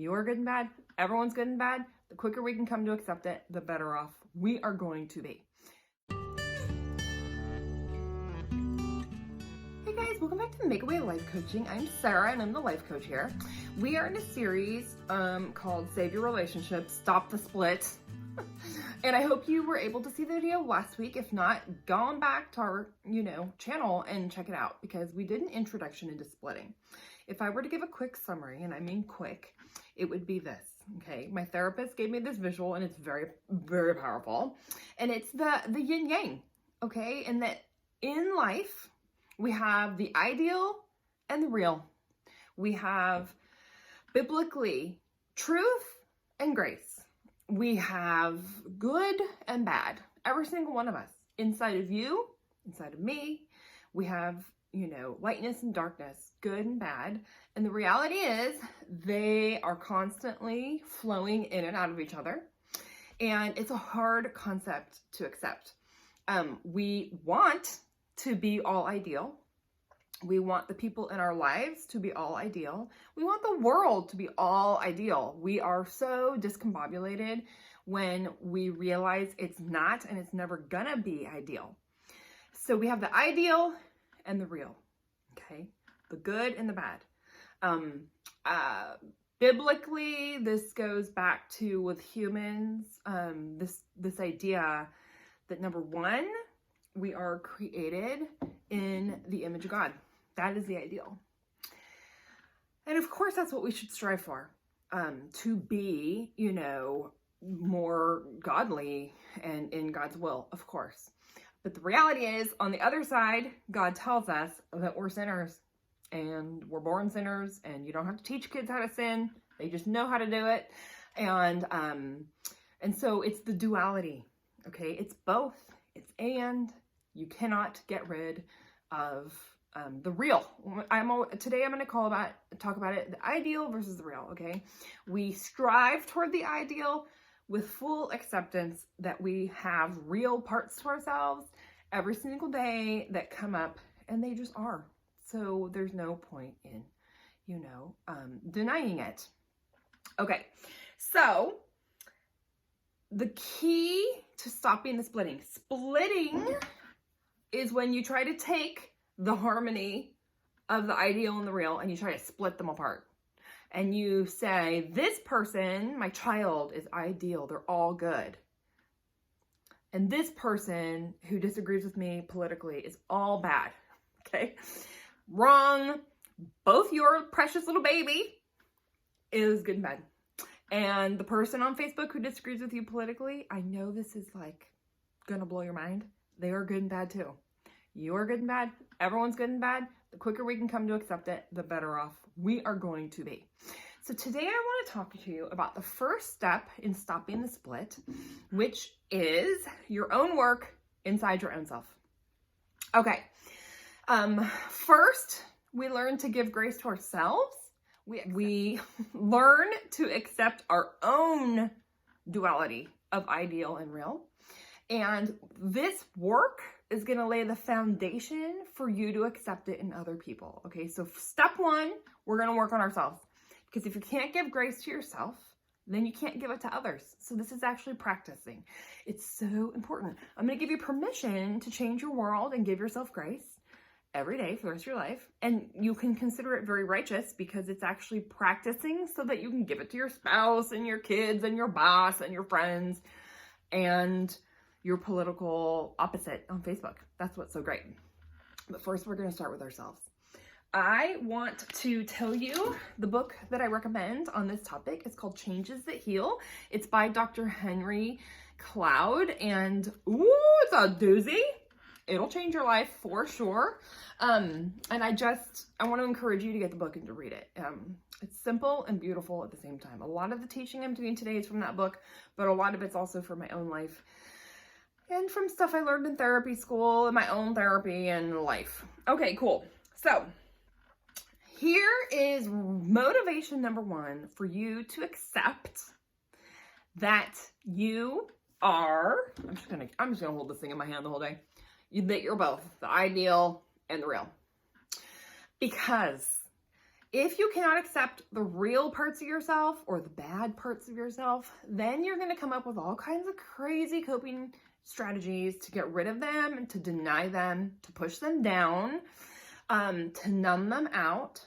You're good and bad. Everyone's good and bad. The quicker we can come to accept it, the better off we are going to be. Hey guys, welcome back to Make Away Life Coaching. I'm Sarah and I'm the life coach here. We are in a series called Save Your Relationship, Stop the Split. And I hope you were able to see the video last week. If not, go on back to our, channel and check it out because we did an introduction into splitting. If I were to give a quick summary, and I mean quick, it would be this, okay? My therapist gave me this visual and it's very, very powerful. And it's the yin yang, okay? And that in life, we have the ideal and the real. We have biblically truth and grace. We have good and bad. Every single one of us. Inside of you, inside of me, we have, lightness and darkness, good and bad. And the reality is they are constantly flowing in and out of each other. And it's a hard concept to accept. We want to be all ideal. We want the people in our lives to be all ideal. We want the world to be all ideal. We are so discombobulated when we realize it's not and it's never gonna be ideal. So we have the ideal and the real, okay? The good and the bad. Biblically, this goes back to with humans, this idea that number one, we are created in the image of God. That is the ideal. And of course, that's what we should strive for, to be, more godly and in God's will, of course. But the reality is, on the other side, God tells us that we're sinners and we're born sinners and you don't have to teach kids how to sin. They just know how to do it. And so it's the duality, okay? It's both. It's and. You cannot get rid of the real. Today I'm going to talk about it, the ideal versus the real, okay? We strive toward the ideal with full acceptance that we have real parts to ourselves every single day that come up, and they just are. So there's no point in, denying it. Okay, so the key to stopping the splitting is when you try to take the harmony of the ideal and the real and you try to split them apart. And you say, this person, my child, is ideal. They're all good. And this person who disagrees with me politically is all bad. Okay? Wrong. Both your precious little baby is good and bad. And the person on Facebook who disagrees with you politically, I know this is gonna blow your mind. They are good and bad too. You're good and bad. Everyone's good and bad. The quicker we can come to accept it, the better off we are going to be. So today I want to talk to you about the first step in stopping the split, which is your own work inside your own self. Okay. First, we learn to give grace to ourselves. We learn to accept our own duality of ideal and real. And this work is going to lay the foundation for you to accept it in other people. Okay, so step one, we're going to work on ourselves. Because if you can't give grace to yourself, then you can't give it to others. So this is actually practicing. It's so important. I'm going to give you permission to change your world and give yourself grace every day for the rest of your life. And you can consider it very righteous because it's actually practicing so that you can give it to your spouse and your kids and your boss and your friends and your political opposite on Facebook. That's what's so great. But first, we're going to start with ourselves. I want to tell you the book that I recommend on this topic. It's called Changes That Heal. It's by Dr. Henry Cloud, and it's a doozy. It'll change your life for sure. And I want to encourage you to get the book and to read it. It's simple and beautiful at the same time. A lot of the teaching I'm doing today is from that book, but a lot of it's also from my own life and from stuff I learned in therapy school and my own therapy and life. Okay, cool. So here is motivation number one for you to accept that you are, I'm just gonna hold this thing in my hand the whole day, that you're both the ideal and the real. Because If you cannot accept the real parts of yourself or the bad parts of yourself, then you're going to come up with all kinds of crazy coping strategies to get rid of them, to deny them, to push them down, to numb them out.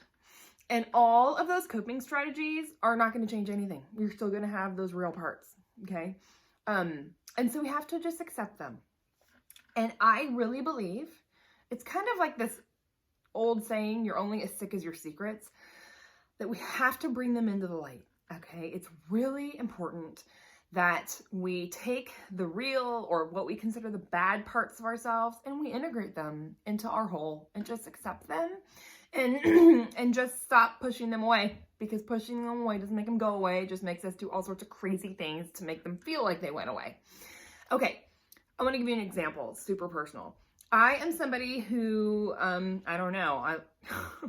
And all of those coping strategies are not going to change anything. You're still going to have those real parts, okay? And so we have to just accept them. And I really believe it's kind of like this old saying, you're only as sick as your secrets, that we have to bring them into the light, okay? It's really important that we take the real or what we consider the bad parts of ourselves and we integrate them into our whole and just accept them and just stop pushing them away, because pushing them away doesn't make them go away. It just makes us do all sorts of crazy things to make them feel like they went away. Okay, I want to give you an example, super personal. I am somebody who, I don't know,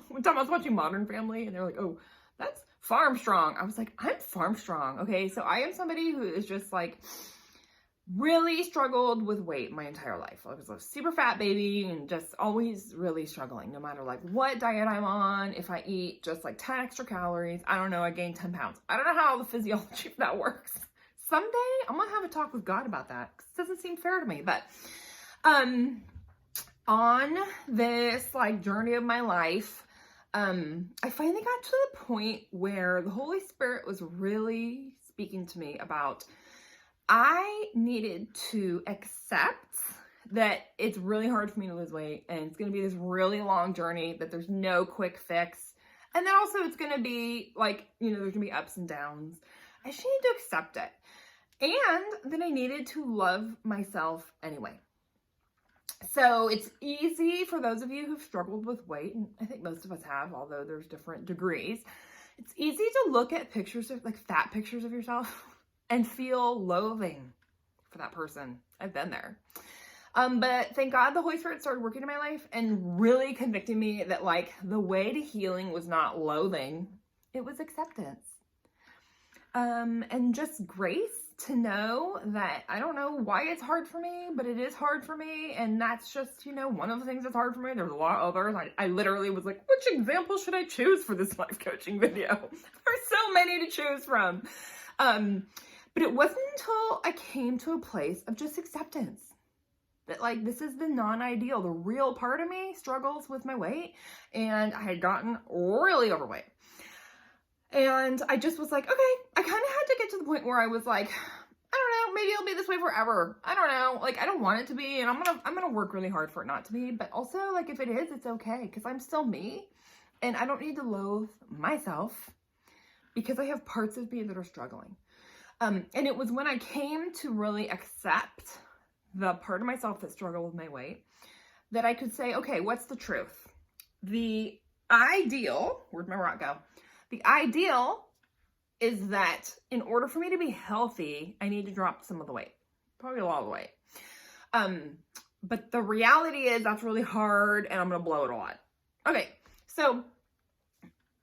one time I was watching Modern Family and they're like, oh, that's Farm Strong. I was like, I'm Farm Strong. Okay, so I am somebody who is just like really struggled with weight my entire life. I was a super fat baby and just always really struggling, no matter like what diet I'm on. If I eat just like 10 extra calories, I don't know, I gained 10 pounds. I don't know how the physiology of that works. Someday I'm gonna have a talk with God about that, because it doesn't seem fair to me. But on this like journey of my life, I finally got to the point where the Holy Spirit was really speaking to me about I needed to accept that it's really hard for me to lose weight, and it's going to be this really long journey, that there's no quick fix. And then also it's going to be like, you know, there's going to be ups and downs. I just needed to accept it. And then I needed to love myself anyway. So it's easy for those of you who've struggled with weight, and I think most of us have, although there's different degrees. It's easy to look at pictures of like fat pictures of yourself and feel loathing for that person. I've been there. But thank God the Holy Spirit started working in my life and really convicting me that like the way to healing was not loathing, it was acceptance. And just grace to know that I don't know why it's hard for me, but it is hard for me. And that's just, you know, one of the things that's hard for me. There's a lot of others. I literally was like, which example should I choose for this life coaching video? There's so many to choose from. But it wasn't until I came to a place of just acceptance that like, this is the non-ideal. The real part of me struggles with my weight, and I had gotten really overweight. And I just was like, okay, I kind of had to get to the point where I was like, I don't know, maybe it'll be this way forever. I don't know. Like, I don't want it to be, and I'm going to work really hard for it not to be. But also, like, if it is, it's okay, because I'm still me, and I don't need to loathe myself because I have parts of me that are struggling. And it was when I came to really accept the part of myself that struggled with my weight that I could say, okay, what's the truth? The ideal, where'd my rock go? The ideal is that in order for me to be healthy, I need to drop some of the weight, probably a lot of the weight. But the reality is that's really hard, and I'm going to blow it a lot. Okay, so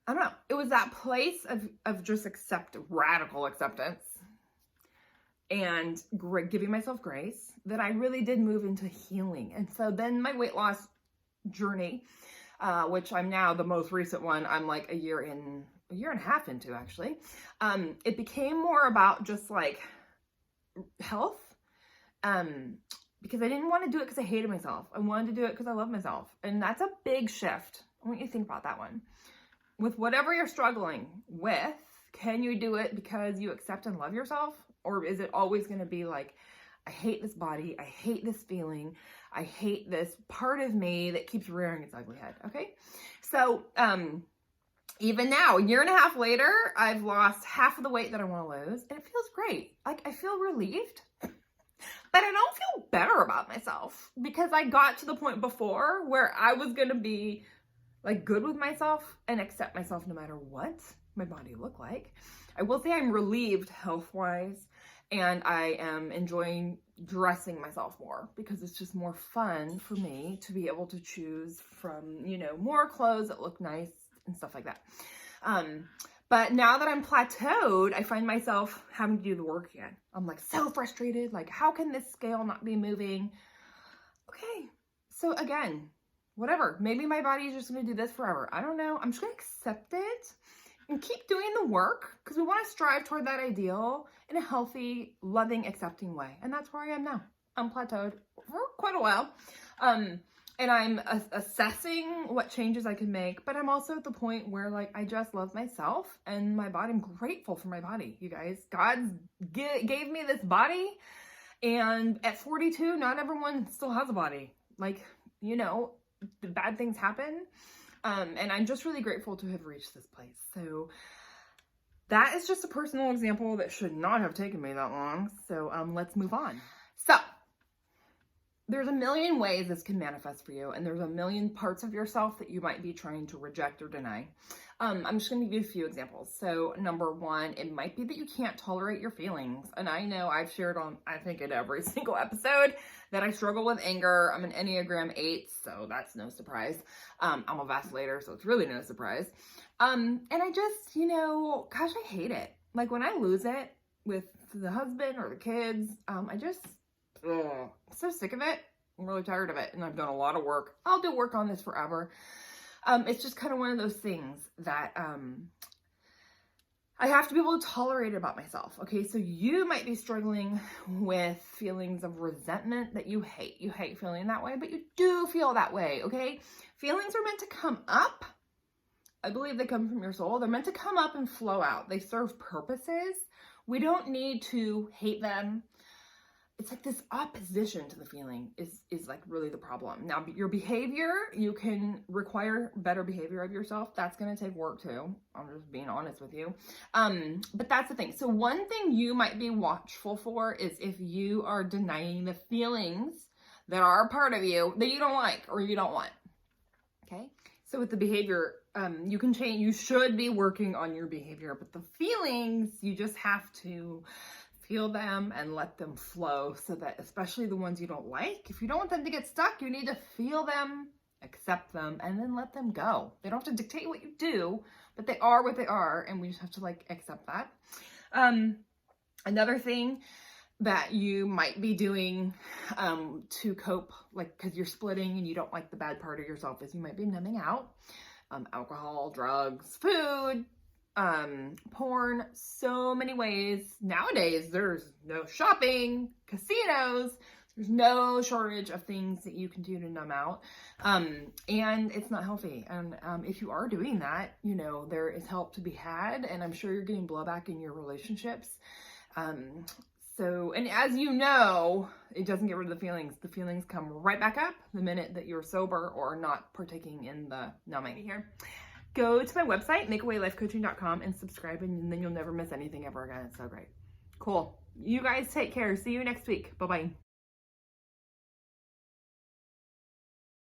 I don't know. It was that place of just radical acceptance and giving myself grace that I really did move into healing. And so then my weight loss journey, which I'm now the most recent one, I'm like a year and a half into actually. It became more about just like health, because I didn't want to do it because I hated myself. I wanted to do it because I love myself. And that's a big shift. I want you to think about that one. With whatever you're struggling with, can you do it because you accept and love yourself? Or is it always going to be like, I hate this body, I hate this feeling, I hate this part of me that keeps rearing its ugly head, okay? So, even now, a year and a half later, I've lost half of the weight that I want to lose, and it feels great. Like, I feel relieved, but I don't feel better about myself, because I got to the point before where I was going to be, like, good with myself and accept myself no matter what my body looked like. I will say I'm relieved health-wise, and I am enjoying dressing myself more, because it's just more fun for me to be able to choose from, you know, more clothes that look nice and stuff like that. But now that I'm plateaued, I find myself having to do the work again. I'm like so frustrated. Like, how can this scale not be moving? Okay. So again, whatever. Maybe my body is just going to do this forever. I don't know. I'm just going to accept it and keep doing the work because we want to strive toward that ideal in a healthy, loving, accepting way. And that's where I am now. I'm plateaued for quite a while. And I'm assessing what changes I can make, but I'm also at the point where like I just love myself and my body. I'm grateful for my body, you guys. God gave me this body, and at 42, not everyone still has a body. Like, you know, bad things happen, and I'm just really grateful to have reached this place. So that is just a personal example that should not have taken me that long. So let's move on. So there's a million ways this can manifest for you, and there's a million parts of yourself that you might be trying to reject or deny. I'm just going to give you a few examples. So number one, it might be that you can't tolerate your feelings. And I know I've shared on, I think in every single episode, that I struggle with anger. I'm an Enneagram 8, so that's no surprise. I'm a vacillator, so it's really no surprise. And I just, you know, gosh, I hate it. Like when I lose it with the husband or the kids, I just, I'm so sick of it. I'm really tired of it, and I've done a lot of work. I'll do work on this forever. It's just kind of one of those things that I have to be able to tolerate about myself. Okay, so you might be struggling with feelings of resentment that you hate. You hate feeling that way, but you do feel that way, okay? Feelings are meant to come up. I believe they come from your soul. They're meant to come up and flow out. They serve purposes. We don't need to hate them. It's like this opposition to the feeling is like really the problem. Now, your behavior, you can require better behavior of yourself. That's going to take work too. I'm just being honest with you. But that's the thing. So one thing you might be watchful for is if you are denying the feelings that are a part of you that you don't like or you don't want. Okay. So with the behavior, you can change, you should be working on your behavior, but the feelings, you just have to feel them and let them flow, so that especially the ones you don't like, if you don't want them to get stuck, you need to feel them, accept them, and then let them go. They don't have to dictate what you do, but they are what they are, and we just have to like accept that. Another thing that you might be doing to cope, like because you're splitting and you don't like the bad part of yourself, is you might be numbing out. Alcohol, drugs, food, porn, so many ways. Nowadays, there's no shopping, casinos, there's no shortage of things that you can do to numb out. And it's not healthy. And if you are doing that, you know, there is help to be had, and I'm sure you're getting blowback in your relationships. So, and as you know, it doesn't get rid of the feelings. The feelings come right back up the minute that you're sober or not partaking in the numbing here. Go to my website, makeawaylifecoaching.com, and subscribe, and then you'll never miss anything ever again. It's so great. Cool. You guys take care. See you next week. Bye-bye.